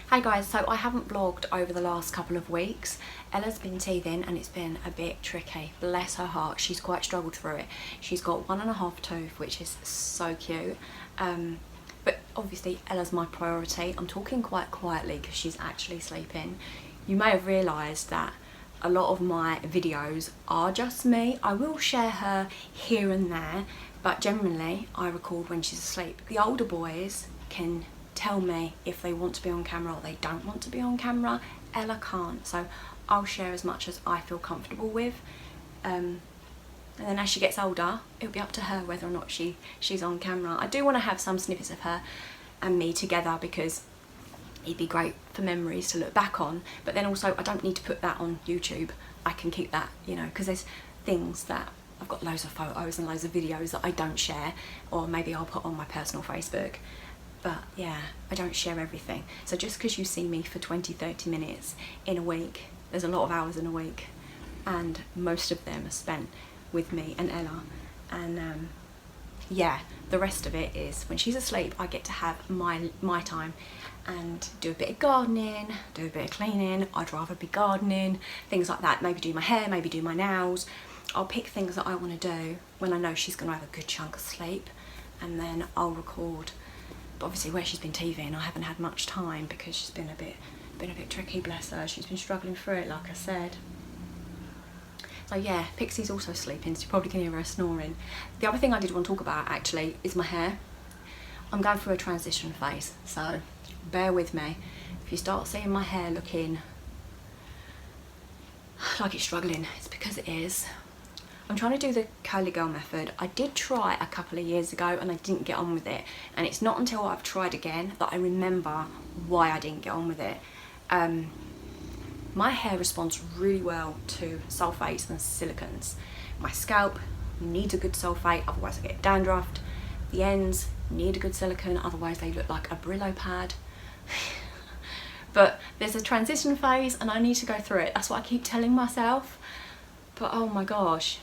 Hi guys, so I haven't vlogged over the last couple of weeks. Ella's been teething and it's been a bit tricky. Bless her heart, she's quite struggled through it. She's got 1.5 tooth, which is so cute. But obviously Ella's my priority. I'm talking quite quietly because she's actually sleeping. You may have realised that a lot of my videos are just me. I will share her here and there, but generally I record when she's asleep. The older boys can tell me if they want to be on camera or they don't want to be on camera. Ella can't, so I'll share as much as I feel comfortable with. And then as she gets older, it'll be up to her whether or not she's on camera. I do want to have some snippets of her and me together because it'd be great for memories to look back on, but then also I don't need to put that on YouTube. I can keep that, you know, because there's things that I've got loads of photos and loads of videos that I don't share, or maybe I'll put on my personal Facebook. But yeah, I don't share everything. So just because you see me for 20-30 minutes in a week, there's a lot of hours in a week, and most of them are spent with me and Ella. And yeah, the rest of it is when she's asleep, I get to have my time and do a bit of gardening, do a bit of cleaning. I'd rather be gardening, things like that. Maybe do my hair, maybe do my nails. I'll pick things that I want to do when I know she's going to have a good chunk of sleep, and then I'll record. But obviously where she's been teething, I haven't had much time because she's been a bit tricky, bless her. She's been struggling through it, like I said. So yeah, Pixie's also sleeping, so you probably can hear her snoring. The other thing I did want to talk about actually is my hair. I'm going through a transition phase, so bear with me. If you start seeing my hair looking like it's struggling, it's because it is. I'm trying to do the curly girl method. I did try a couple of years ago and I didn't get on with it. And it's not until I've tried again that I remember why I didn't get on with it. My hair responds really well to sulfates and silicons. My scalp needs a good sulfate, otherwise I get dandruff. The ends need a good silicone, otherwise they look like a Brillo pad. But there's a transition phase and I need to go through it. That's what I keep telling myself. But oh my gosh.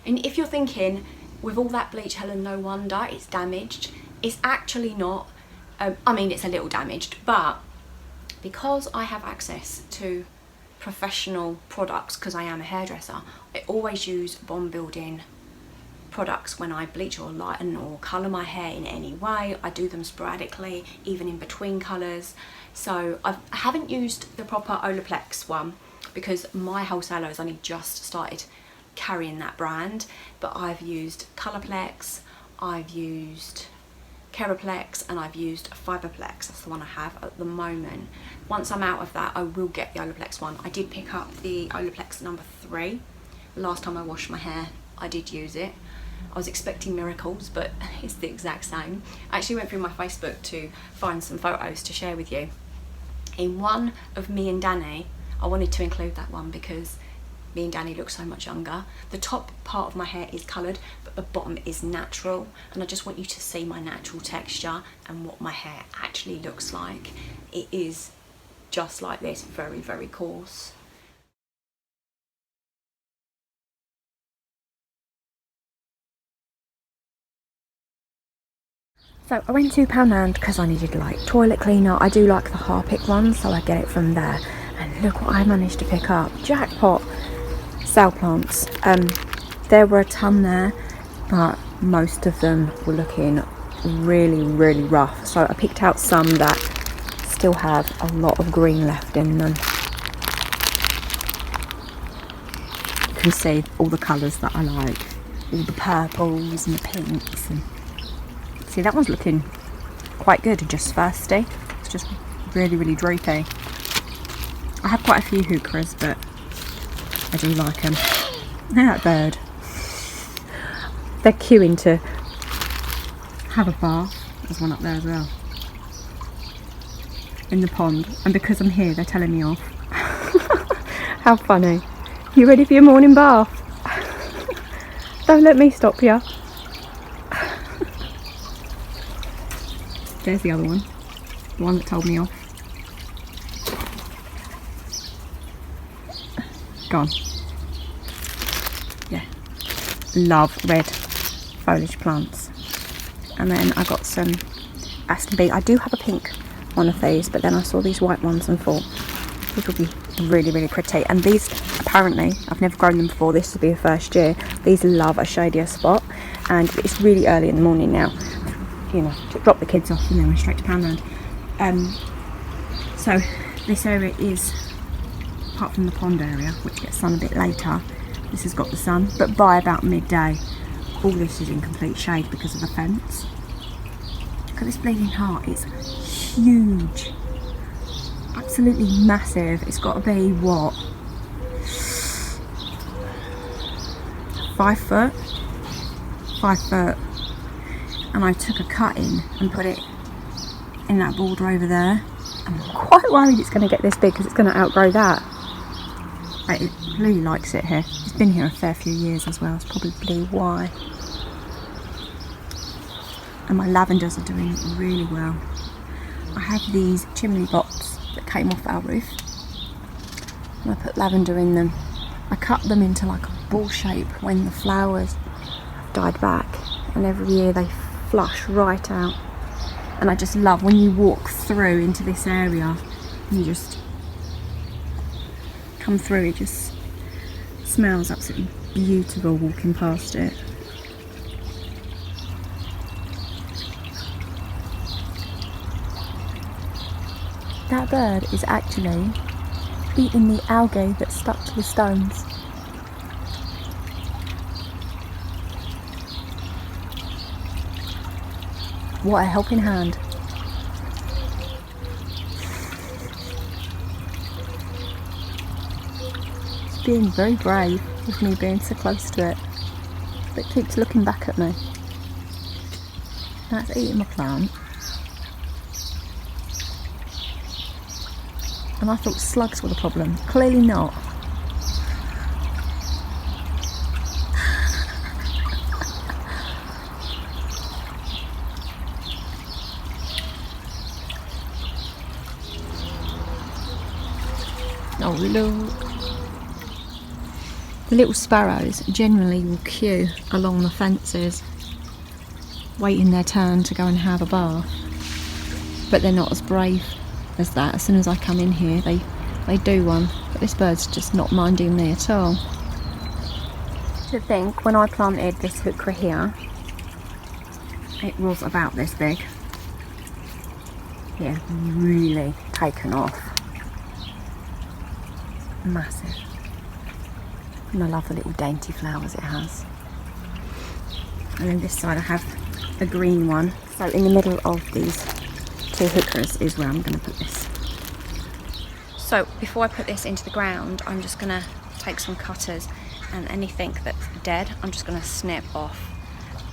And if you're thinking, with all that bleach, Helen, no wonder it's damaged, it's actually not. I mean, it's a little damaged, but because I have access to professional products, because I am a hairdresser, I always use bond building products when I bleach or lighten or colour my hair in any way. I do them sporadically, even in between colours. So I haven't used the proper Olaplex one because my wholesaler has only just started carrying that brand, but I've used Colorplex, I've used Keraplex, and I've used Fiberplex. That's the one I have at the moment. Once I'm out of that, I will get the Olaplex one. I did pick up the Olaplex number 3 last time I washed my hair. I did use it. I was expecting miracles, but it's the exact same. I actually went through my Facebook to find some photos to share with you. In one of me and Danny, I wanted to include that one because me and Danny look so much younger. The top part of my hair is coloured, but the bottom is natural, and I just want you to see my natural texture and what my hair actually looks like. It is just like this, very, very coarse. So I went to Poundland because I needed like toilet cleaner. I do like the Harpic ones, so I get it from there. And look what I managed to pick up. Jackpot. Sale plants. There were a ton there, but most of them were looking really, really rough. So I picked out some that still have a lot of green left in them. You can see all the colours that I like, all the purples and the pinks. And see, that one's looking quite good and just thirsty. It's just really, really droopy. I have quite a few hookeras, but I do like them. Look at that bird. They're queuing to have a bath. There's one up there as well. In the pond. And because I'm here, they're telling me off. How funny. You ready for your morning bath? Don't let me stop you. There's the other one. The one that told me off. Gone. Yeah, love red foliage plants. And then I got some Aston B. I do have a pink one of these, but then I saw these white ones and thought these would be really, really pretty. And these, apparently, I've never grown them before, this will be the first year, these love a shadier spot, and it's really early in the morning now, you know, to drop the kids off and then we're straight to Poundland. So this area is, apart from the pond area, which gets sun a bit later, this has got the sun, but by about midday all this is in complete shade because of the fence. Look at this bleeding heart, it's huge, absolutely massive. It's got to be, what, 5 foot? 5 foot. And I took a cut in and put it in that border over there. I'm quite worried it's going to get this big because it's going to outgrow that. But it really likes it here. It's been here a fair few years as well, it's probably why. And my lavenders are doing really well. I have these chimney box that came off our roof, and I put lavender in them. I cut them into like a ball shape when the flowers died back, and every year they flush right out. And I just love when you walk through into this area, you just come through, it just smells absolutely beautiful walking past it. That bird is actually eating the algae that's stuck to the stones. What a helping hand. It's being very brave with me being so close to it, but it keeps looking back at me. That's eating my plant. And I thought slugs were the problem. Clearly not. Oh look. The little sparrows generally will queue along the fences, waiting their turn to go and have a bath. But they're not as brave as that. As soon as I come in here they do one, but this bird's just not minding me at all. To think, when I planted this heuchera here, it was about this big. Yeah, really taken off. Massive. And I love the little dainty flowers it has. And then this side I have a green one, so in the middle of these two heucheras is where I'm going to put this. So before I put this into the ground, I'm just going to take some cutters, and anything that's dead I'm just going to snip off,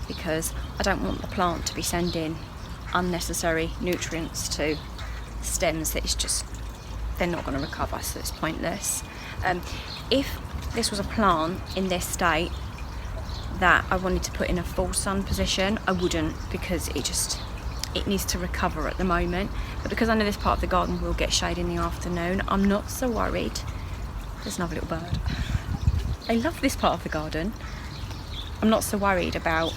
because I don't want the plant to be sending unnecessary nutrients to stems that it's just, they're not going to recover, so it's pointless. If this was a plant in this state that I wanted to put in a full sun position, I wouldn't, because it needs to recover at the moment. But because I know this part of the garden will get shade in the afternoon, I'm not so worried. There's another little bird. I love this part of the garden. I'm not so worried about,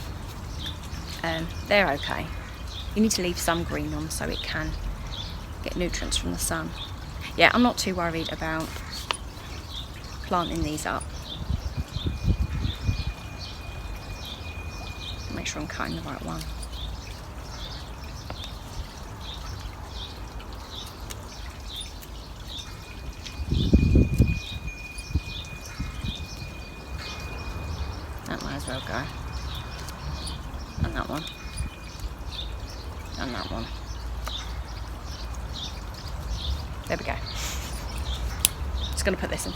they're okay. You need to leave some green on so it can get nutrients from the sun. Yeah, I'm not too worried about planting these up. Make sure I'm cutting the right one. That might as well go. And that one. And that one. There we go. Just gonna put this in.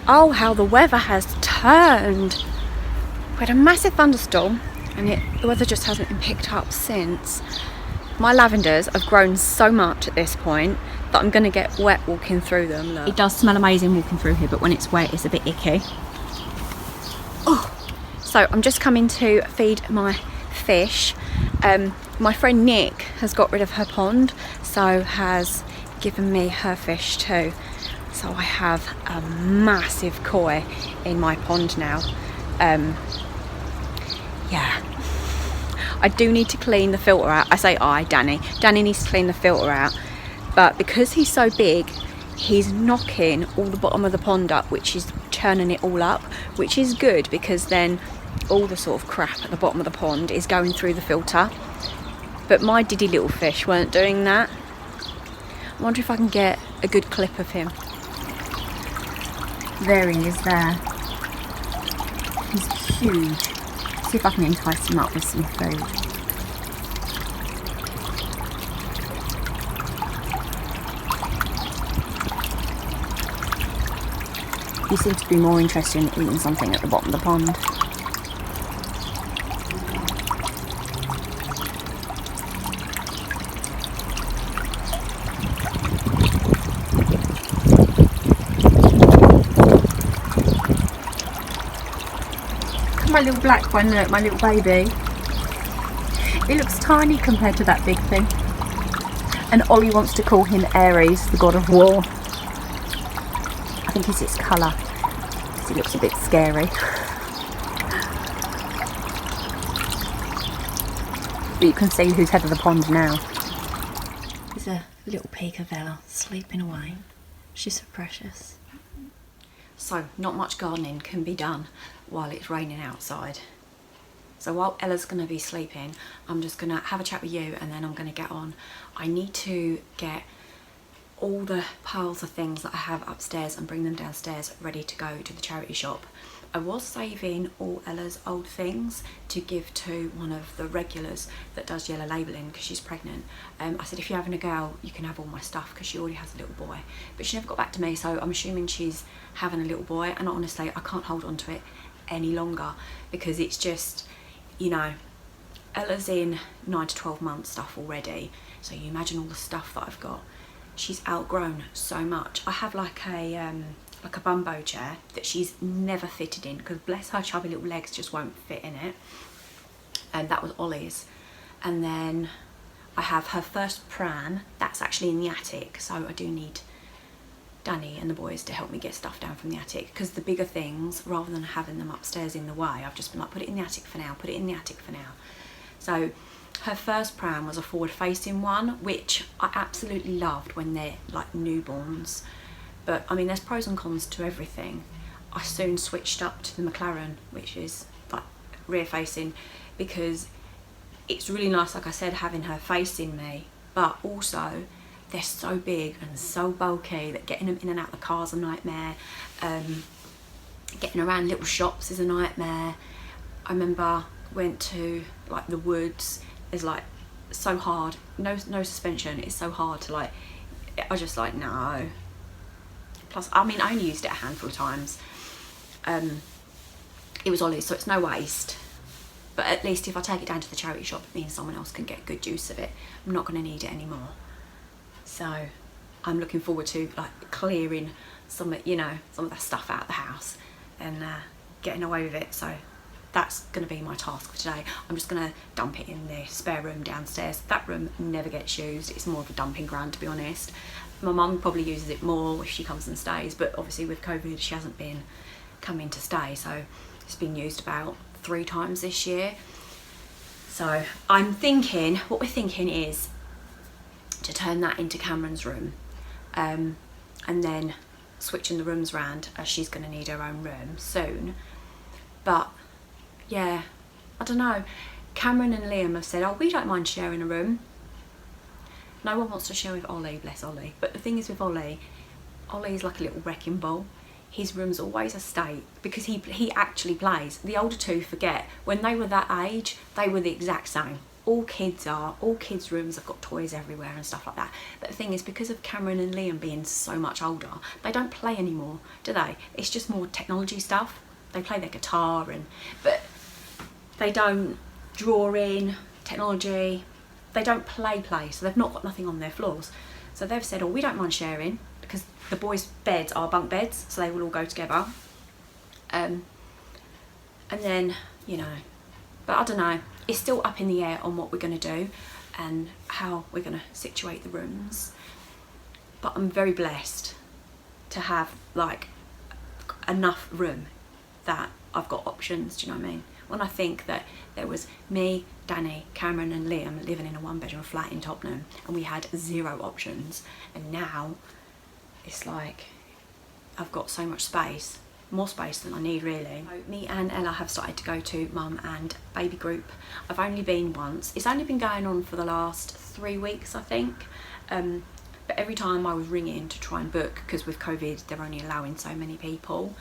Oh, how the weather has turned. We had a massive thunderstorm and the weather just hasn't been picked up since. My lavenders have grown so much at this point that I'm going to get wet walking through them. Look. It does smell amazing walking through here, but when it's wet it's a bit icky. Oh. So I'm just coming to feed my fish. My friend Nick has got rid of her pond, so has given me her fish too. So I have a massive koi in my pond now. Yeah, I do need to clean the filter out. I say Danny needs to clean the filter out, but because he's so big, he's knocking all the bottom of the pond up, which is churning it all up, which is good because then all the sort of crap at the bottom of the pond is going through the filter. But my diddy little fish weren't doing that. I wonder if I can get a good clip of him. There he is there. He's huge. See if I can entice him up with some food. He seems to be more interested in eating something at the bottom of the pond. My little black one, look, my little baby. He looks tiny compared to that big thing. And Ollie wants to call him Ares, the god of war. I think it's its colour, because he looks a bit scary. But you can see who's head of the pond now. There's a little peek of Ella sleeping away. She's so precious. So not much gardening can be done while it's raining outside. So while Ella's going to be sleeping, I'm just going to have a chat with you and then I'm going to get on. I need to get all the piles of things that I have upstairs and bring them downstairs ready to go to the charity shop. I was saving all Ella's old things to give to one of the regulars that does yellow labelling because she's pregnant. I said, if you're having a girl, you can have all my stuff because she already has a little boy. But she never got back to me, so I'm assuming she's having a little boy. And honestly, I can't hold on to it any longer because it's just, you know, Ella's in 9 to 12 month stuff already. So you imagine all the stuff that I've got. She's outgrown so much. I have like a bumbo chair that she's never fitted in because bless her chubby little legs just won't fit in it, and that was Ollie's. And then I have her first pram that's actually in the attic, so I do need Danny and the boys to help me get stuff down from the attic because the bigger things, rather than having them upstairs in the way, I've just been like, put it in the attic for now, put it in the attic for now. So her first pram was a forward facing one, which I absolutely loved when they're like newborns. But I mean, there's pros and cons to everything. I soon switched up to the McLaren, which is like rear facing, because it's really nice, like I said, having her facing me, but also they're so big and so bulky that getting them in and out of the car's a nightmare. Getting around little shops is a nightmare. I remember went to like the woods, is like so hard, no suspension, it's so hard to like, I was just like, no. Plus, I mean, I only used it a handful of times. It was Ollie's, so it's no waste. But at least if I take it down to the charity shop, it means someone else can get good use of it. I'm not going to need it anymore. So I'm looking forward to like clearing some, you know, some of that stuff out of the house and getting away with it. So that's going to be my task for today. I'm just going to dump it in the spare room downstairs. That room never gets used. It's more of a dumping ground, to be honest. My mum probably uses it more if she comes and stays, but obviously with COVID she hasn't been coming to stay, so it's been used about 3 times this year. So I'm thinking, what we're thinking is to turn that into Cameron's room, and then switching the rooms around as she's going to need her own room soon. But yeah, I don't know. Cameron and Liam have said, oh, we don't mind sharing a room. No one wants to share with Ollie, bless Ollie. But the thing is with Ollie, Ollie's like a little wrecking ball. His room's always a state because he actually plays. The older two forget. When they were that age, they were the exact same. all kids rooms have got toys everywhere and stuff like that. But the thing is, because of Cameron and Liam being so much older, they don't play anymore, do they? It's just more technology stuff. They play their guitar but they don't draw in technology. They don't play, so they've not got nothing on their floors. So they've said, oh, we don't mind sharing, because the boys' beds are bunk beds, so they will all go together. And then, you know, but I don't know, it's still up in the air on what we're going to do and how we're going to situate the rooms. But I'm very blessed to have like enough room that I've got options, do you know what I mean? When I think that there was me, Danny, Cameron and Liam living in a 1-bedroom flat in Tottenham and we had 0 options, and now it's like I've got so much space, more space than I need really. So me and Ella have started to go to mum and baby group. I've only been once. It's only been going on for the last 3 weeks, I think. But every time I was ringing to try and book, because with COVID they're only allowing so many people,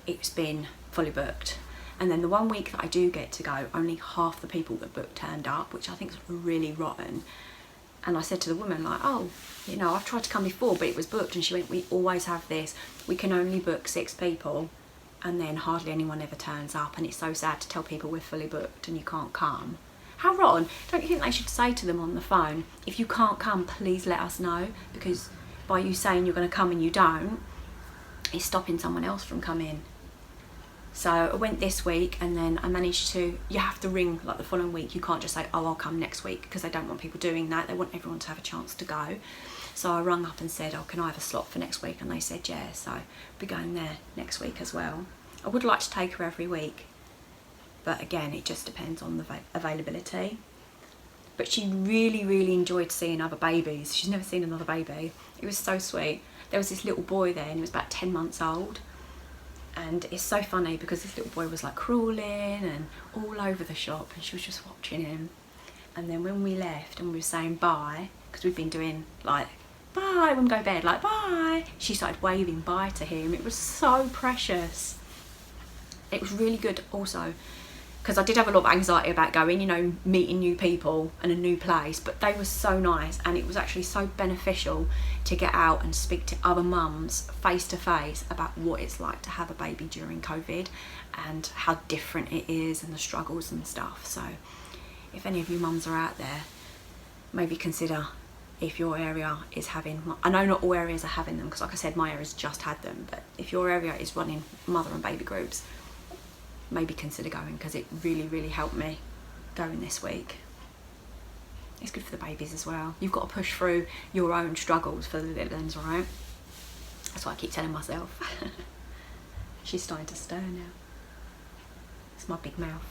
it's been fully booked. And then the 1 week that I do get to go, only half the people that booked turned up, which I think is really rotten. And I said to the woman, like, oh, you know, I've tried to come before, but it was booked. And she went, we always have this. We can only book 6 people, and then hardly anyone ever turns up. And it's so sad to tell people we're fully booked and you can't come. How rotten. Don't you think they should say to them on the phone, if you can't come, please let us know? Because by you saying you're going to come and you don't, it's stopping someone else from coming. So I went this week, and then I managed to, you have to ring like the following week. You can't just say, oh, I'll come next week, because they don't want people doing that. They want everyone to have a chance to go. So I rung up and said, oh, can I have a slot for next week? And they said, yeah, so I'll be going there next week as well. I would like to take her every week, but again, it just depends on the availability. But she really, really enjoyed seeing other babies. She's never seen another baby. It was so sweet. There was this little boy there, and he was about 10 months old. And it's so funny because this little boy was like crawling and all over the shop, and she was just watching him. And then when we left and we were saying bye, because we've been doing like bye when we go to bed, like bye, she started waving bye to him. It was so precious. It was really good also, because I did have a lot of anxiety about going, you know, meeting new people and a new place, but they were so nice, and it was actually so beneficial to get out and speak to other mums face to face about what it's like to have a baby during COVID and how different it is and the struggles and stuff. So if any of you mums are out there, maybe consider if your area is having, I know not all areas are having them, because like I said, my area's just had them, but if your area is running mother and baby groups, maybe consider going, because it really, really helped me going this week. It's good for the babies as well. You've got to push through your own struggles for the little ones, right? That's what I keep telling myself. She's starting to stir now. It's my big mouth.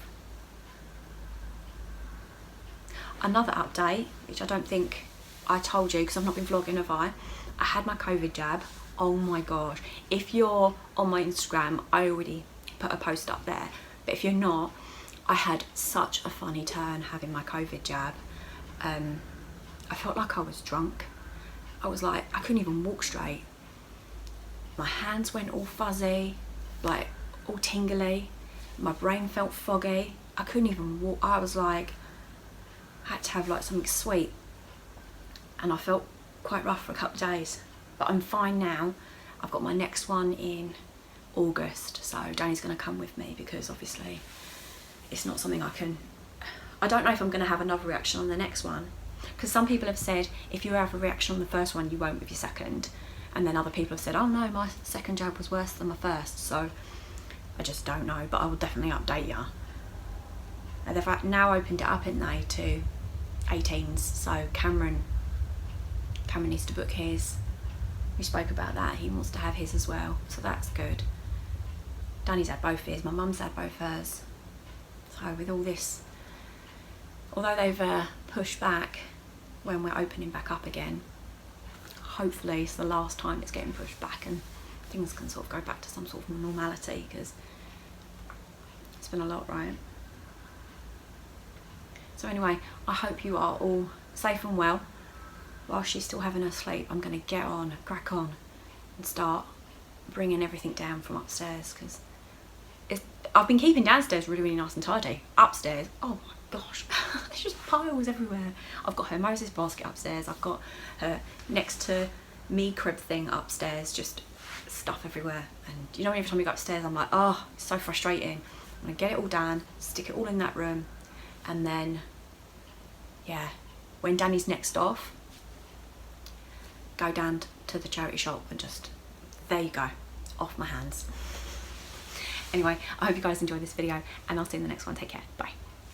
Another update, which I don't think I told you, because I've not been vlogging, have I? I had my COVID jab. Oh my gosh. If you're on my Instagram, I already put a post up there, but if you're not, I had such a funny turn having my COVID jab. I felt like I was drunk. I was like, I couldn't even walk straight. My hands went all fuzzy, like all tingly. My brain felt foggy. I couldn't even walk. I was like, I had to have like something sweet, and I felt quite rough for a couple of days, but I'm fine now. I've got my next one in August, so Danny's going to come with me, because obviously it's not something I don't know if I'm going to have another reaction on the next one, because some people have said if you have a reaction on the first one you won't with your second, and then other people have said, oh no, my second jab was worse than my first. So I just don't know, but I will definitely update you. And they've now opened it up, haven't they, to 18s, so Cameron needs to book his. We spoke about that, he wants to have his as well, so that's good. Danny's had both his, my mum's had both hers. So with all this, although they've pushed back when we're opening back up again, hopefully it's the last time it's getting pushed back and things can sort of go back to some sort of normality, because it's been a lot, right? So anyway, I hope you are all safe and well. While she's still having her sleep, I'm going to get on, crack on, and start bringing everything down from upstairs, because I've been keeping downstairs really, really nice and tidy. Upstairs, oh my gosh, there's just piles everywhere. I've got her Moses basket upstairs, I've got her next to me crib thing upstairs, just stuff everywhere. And you know, every time you go upstairs I'm like, oh, it's so frustrating. I'm gonna get it all down, stick it all in that room, and then yeah, when Danny's next off, go down to the charity shop and just, there you go, off my hands. Anyway, I hope you guys enjoyed this video, and I'll see you in the next one. Take care, bye.